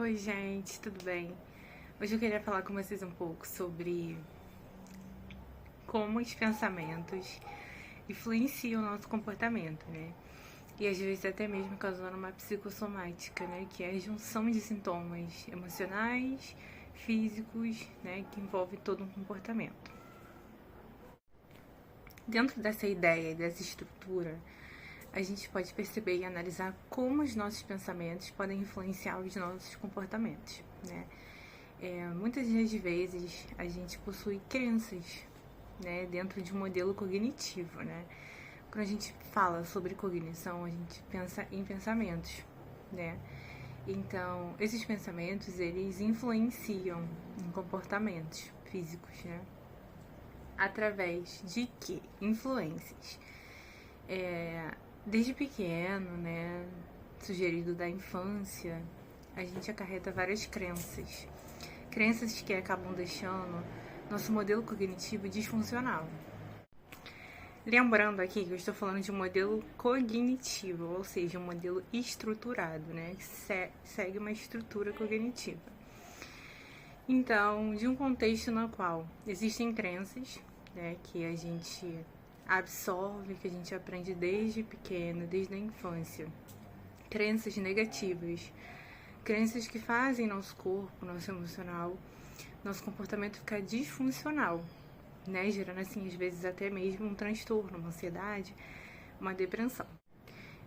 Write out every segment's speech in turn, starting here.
Oi, gente, tudo bem? Hoje eu queria falar com vocês um pouco sobre como os pensamentos influenciam o nosso comportamento, né? E às vezes até mesmo causando uma psicossomática, né? Que é a junção de sintomas emocionais, físicos, né? Que envolve todo um comportamento. Dentro dessa ideia e dessa estrutura, a gente pode perceber e analisar como os nossos pensamentos podem influenciar os nossos comportamentos, né? Muitas das vezes a gente possui crenças, né, dentro de um modelo cognitivo, né? Quando a gente fala sobre cognição, a gente pensa em pensamentos, né? Então, esses pensamentos, eles influenciam em comportamentos físicos, né? Através de que? Influências. Desde pequeno, né, sugerido da infância, a gente acarreta várias crenças. Crenças que acabam deixando nosso modelo cognitivo disfuncional. Lembrando aqui que eu estou falando de um modelo cognitivo, ou seja, um modelo estruturado, né? Que segue uma estrutura cognitiva. Então, de um contexto no qual existem crenças, né, que a gente absorve, que a gente aprende desde pequeno, desde a infância. Crenças negativas, crenças que fazem nosso corpo, nosso emocional, nosso comportamento ficar disfuncional, né? Gerando assim, às vezes, até mesmo um transtorno, uma ansiedade, uma depressão.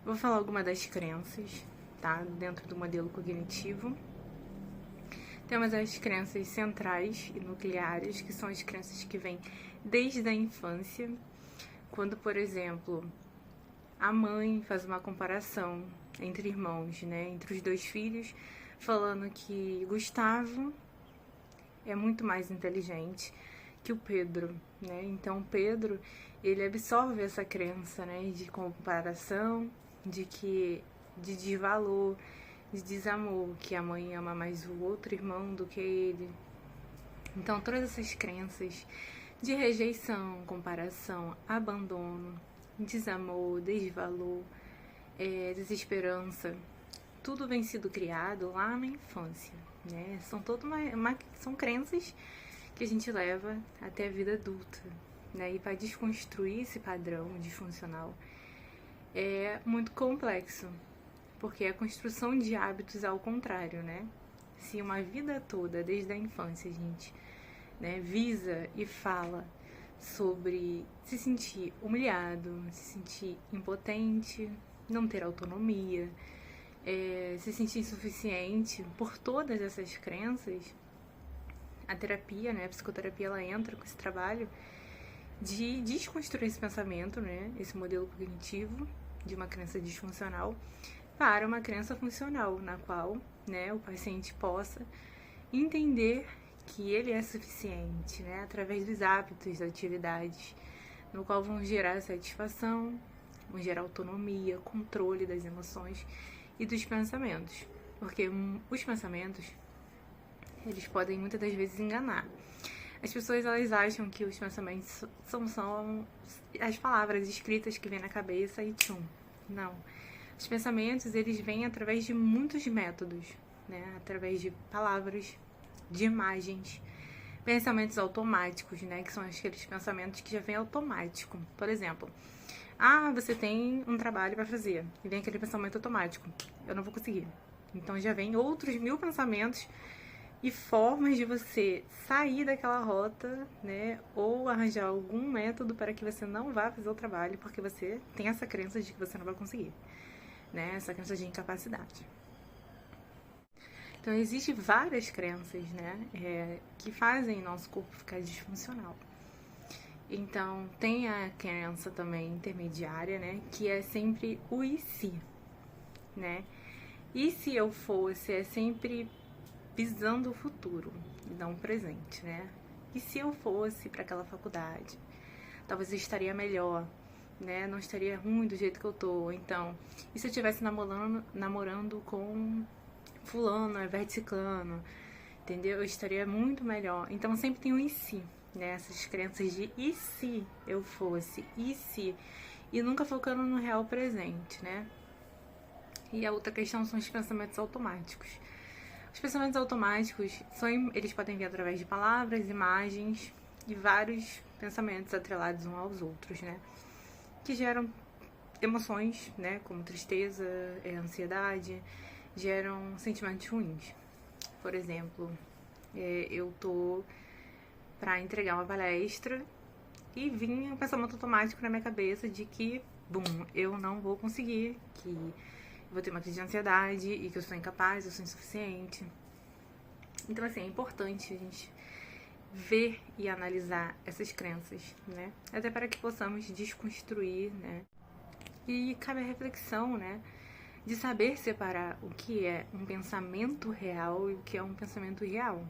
Vou falar algumas das crenças, tá? Dentro do modelo cognitivo. Temos as crenças centrais e nucleares, que são as crenças que vêm desde a infância, quando, por exemplo, a mãe faz uma comparação entre irmãos, né? Entre os dois filhos, falando que Gustavo é muito mais inteligente que o Pedro, né? Então, Pedro, ele absorve essa crença, né, de comparação, de desvalor, de desamor, que a mãe ama mais o outro irmão do que ele. Então, todas essas crenças de rejeição, comparação, abandono, desamor, desvalor, desesperança, tudo vem sido criado lá na infância, né? São crenças que a gente leva até a vida adulta, né? E para desconstruir esse padrão disfuncional é muito complexo, porque é a construção de hábitos ao contrário, né? Se uma vida toda, desde a infância, a gente, né, visa e fala sobre se sentir humilhado, se sentir impotente, não ter autonomia, se sentir insuficiente por todas essas crenças, a terapia, né, a psicoterapia, ela entra com esse trabalho de desconstruir esse pensamento, né, esse modelo cognitivo de uma crença disfuncional para uma crença funcional, na qual, né, o paciente possa entender que ele é suficiente, né, através dos hábitos, das atividades, no qual vão gerar satisfação, vão gerar autonomia, controle das emoções e dos pensamentos, porque os pensamentos, eles podem muitas das vezes enganar. As pessoas, elas acham que os pensamentos são as palavras escritas que vêm na cabeça e tchum. Não. Os pensamentos, eles vêm através de muitos métodos, né? Através de palavras, de imagens, pensamentos automáticos, né? Que são aqueles pensamentos que já vêm automático. Por exemplo, você tem um trabalho para fazer e vem aquele pensamento automático. Eu não vou conseguir. Então já vem outros 1000 pensamentos e formas de você sair daquela rota, né? Ou arranjar algum método para que você não vá fazer o trabalho, porque você tem essa crença de que você não vai conseguir, né? Essa crença de incapacidade. Então, existem várias crenças, né? Que fazem nosso corpo ficar disfuncional. Então, tem a crença também intermediária, né? Que é sempre o e se, né? E se eu fosse, é sempre visando o futuro e não o presente, né? E se eu fosse para aquela faculdade, talvez eu estaria melhor, né? Não estaria ruim do jeito que eu tô. Então, e se eu estivesse namorando com fulano, ao invés de ciclano, entendeu? Eu estaria muito melhor. Então, sempre tem um e se, né? Essas crenças de e se eu fosse, e se, e nunca focando no real presente, né? E a outra questão são os pensamentos automáticos. Os pensamentos automáticos eles podem vir através de palavras, imagens e vários pensamentos atrelados uns aos outros, né? Que geram emoções, né? Como tristeza, ansiedade, geram sentimentos ruins. Por exemplo, eu tô pra entregar uma palestra e vinha um pensamento automático na minha cabeça de que, eu não vou conseguir, que eu vou ter uma crise de ansiedade e que eu sou incapaz, eu sou insuficiente. Então, assim, é importante a gente ver e analisar essas crenças, né? Até para que possamos desconstruir, né? E cabe a reflexão, né? De saber separar o que é um pensamento real e o que é um pensamento irreal.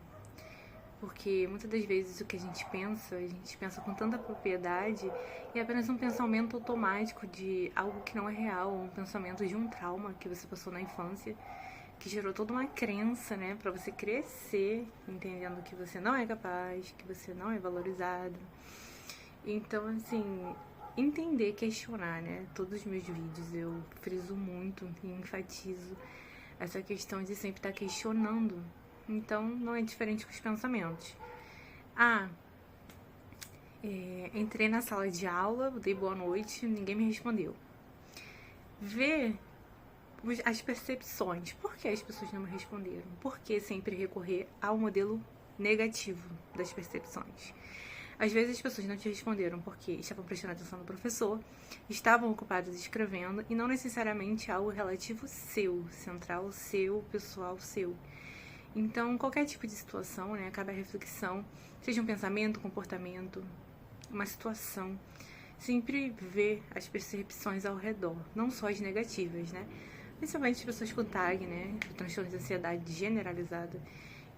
Porque muitas das vezes o que a gente pensa com tanta propriedade e é apenas um pensamento automático de algo que não é real, um pensamento de um trauma que você passou na infância, que gerou toda uma crença, né, pra você crescer entendendo que você não é capaz, que você não é valorizado. Então, assim, entender, questionar, né, todos os meus vídeos eu friso muito e enfatizo essa questão de sempre estar questionando. Então, não é diferente com os pensamentos. Entrei na sala de aula, dei boa noite, ninguém me respondeu. Ver as percepções. Por que as pessoas não me responderam? Por que sempre recorrer ao modelo negativo das percepções? Às vezes as pessoas não te responderam porque estavam prestando atenção no professor, estavam ocupadas escrevendo e não necessariamente algo relativo seu, central seu, pessoal seu. Então, qualquer tipo de situação, né, cabe a reflexão, seja um pensamento, um comportamento, uma situação, sempre ver as percepções ao redor, não só as negativas, né? Principalmente as pessoas com TAG, né, o transtorno de ansiedade generalizada.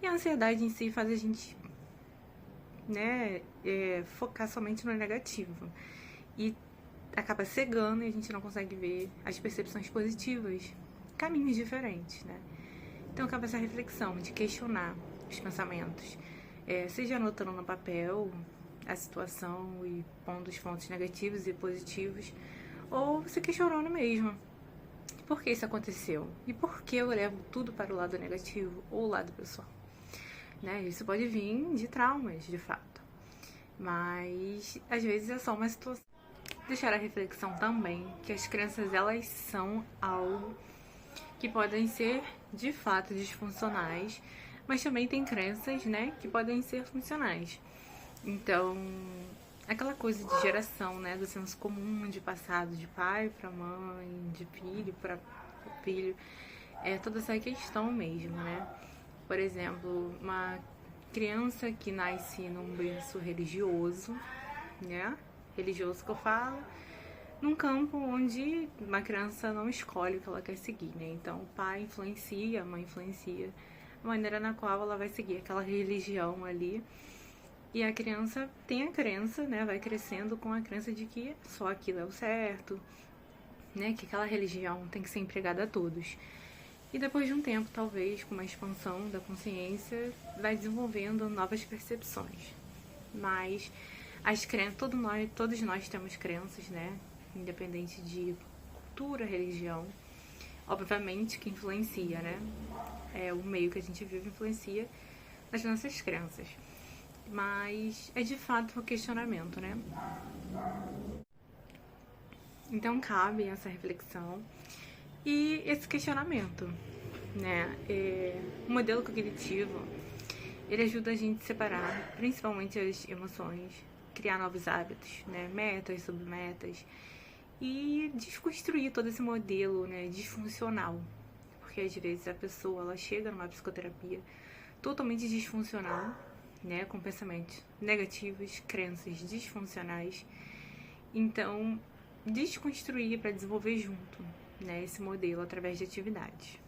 E a ansiedade em si faz a gente, né, focar somente no negativo. E acaba cegando e a gente não consegue ver as percepções positivas, caminhos diferentes, né? Então, cabe essa reflexão de questionar os pensamentos, seja anotando no papel a situação e pondo os pontos negativos e positivos, ou você questionando mesmo. Por que isso aconteceu? E por que eu levo tudo para o lado negativo ou o lado pessoal? Né? Isso pode vir de traumas, de fato. Mas, às vezes, é só uma situação. Deixar a reflexão também que as crenças, elas são algo que podem ser, de fato, disfuncionais, mas também tem crenças, né, que podem ser funcionais. Então, aquela coisa de geração, né, do senso comum, de passado de pai para mãe, de filho para filho, é toda essa questão mesmo, né? Por exemplo, uma criança que nasce num berço religioso, né, religioso que eu falo, num campo onde uma criança não escolhe o que ela quer seguir, né? Então, o pai influencia, a mãe influencia a maneira na qual ela vai seguir aquela religião ali. E a criança tem a crença, né? Vai crescendo com a crença de que só aquilo é o certo, né? Que aquela religião tem que ser empregada a todos. E depois de um tempo, talvez, com uma expansão da consciência, vai desenvolvendo novas percepções. Mas as crenças, todos nós temos crenças, né? Independente de cultura, religião, obviamente que influencia, né? O meio que a gente vive influencia nas nossas crenças. Mas é de fato um questionamento, né? Então cabe essa reflexão e esse questionamento, né? O modelo cognitivo, ele ajuda a gente a separar principalmente as emoções, criar novos hábitos, né? Metas, submetas, e desconstruir todo esse modelo, né, disfuncional. Porque às vezes a pessoa, ela chega numa psicoterapia totalmente disfuncional, né, com pensamentos negativos, crenças disfuncionais. Então, desconstruir para desenvolver junto, né, esse modelo através de atividades.